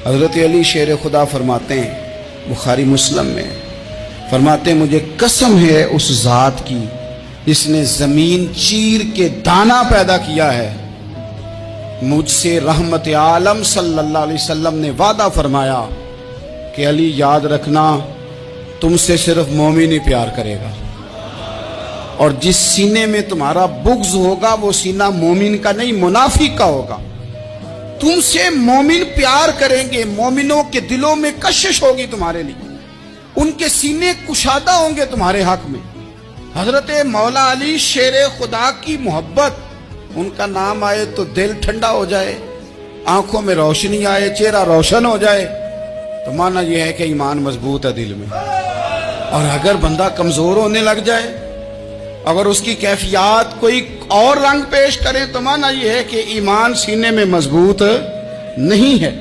حضرت علی شیر خدا فرماتے ہیں بخاری مسلم میں، فرماتے ہیں مجھے قسم ہے اس ذات کی جس نے زمین چیر کے دانہ پیدا کیا ہے، مجھ سے رحمت عالم صلی اللہ علیہ وسلم نے وعدہ فرمایا کہ علی یاد رکھنا تم سے صرف مومن ہی پیار کرے گا، اور جس سینے میں تمہارا بغض ہوگا وہ سینہ مومن کا نہیں منافق کا ہوگا۔ تم سے مومن پیار کریں گے، مومنوں کے دلوں میں کشش ہوگی تمہارے لیے، ان کے سینے کشادہ ہوں گے تمہارے حق میں۔ حضرت مولا علی شیر خدا کی محبت، ان کا نام آئے تو دل ٹھنڈا ہو جائے، آنکھوں میں روشنی آئے، چہرہ روشن ہو جائے، تو معنی یہ ہے کہ ایمان مضبوط ہے دل میں۔ اور اگر بندہ کمزور ہونے لگ جائے، اگر اس کی کیفیات کوئی اور رنگ پیش کرے، تو معنی یہ ہے کہ ایمان سینے میں مضبوط نہیں ہے۔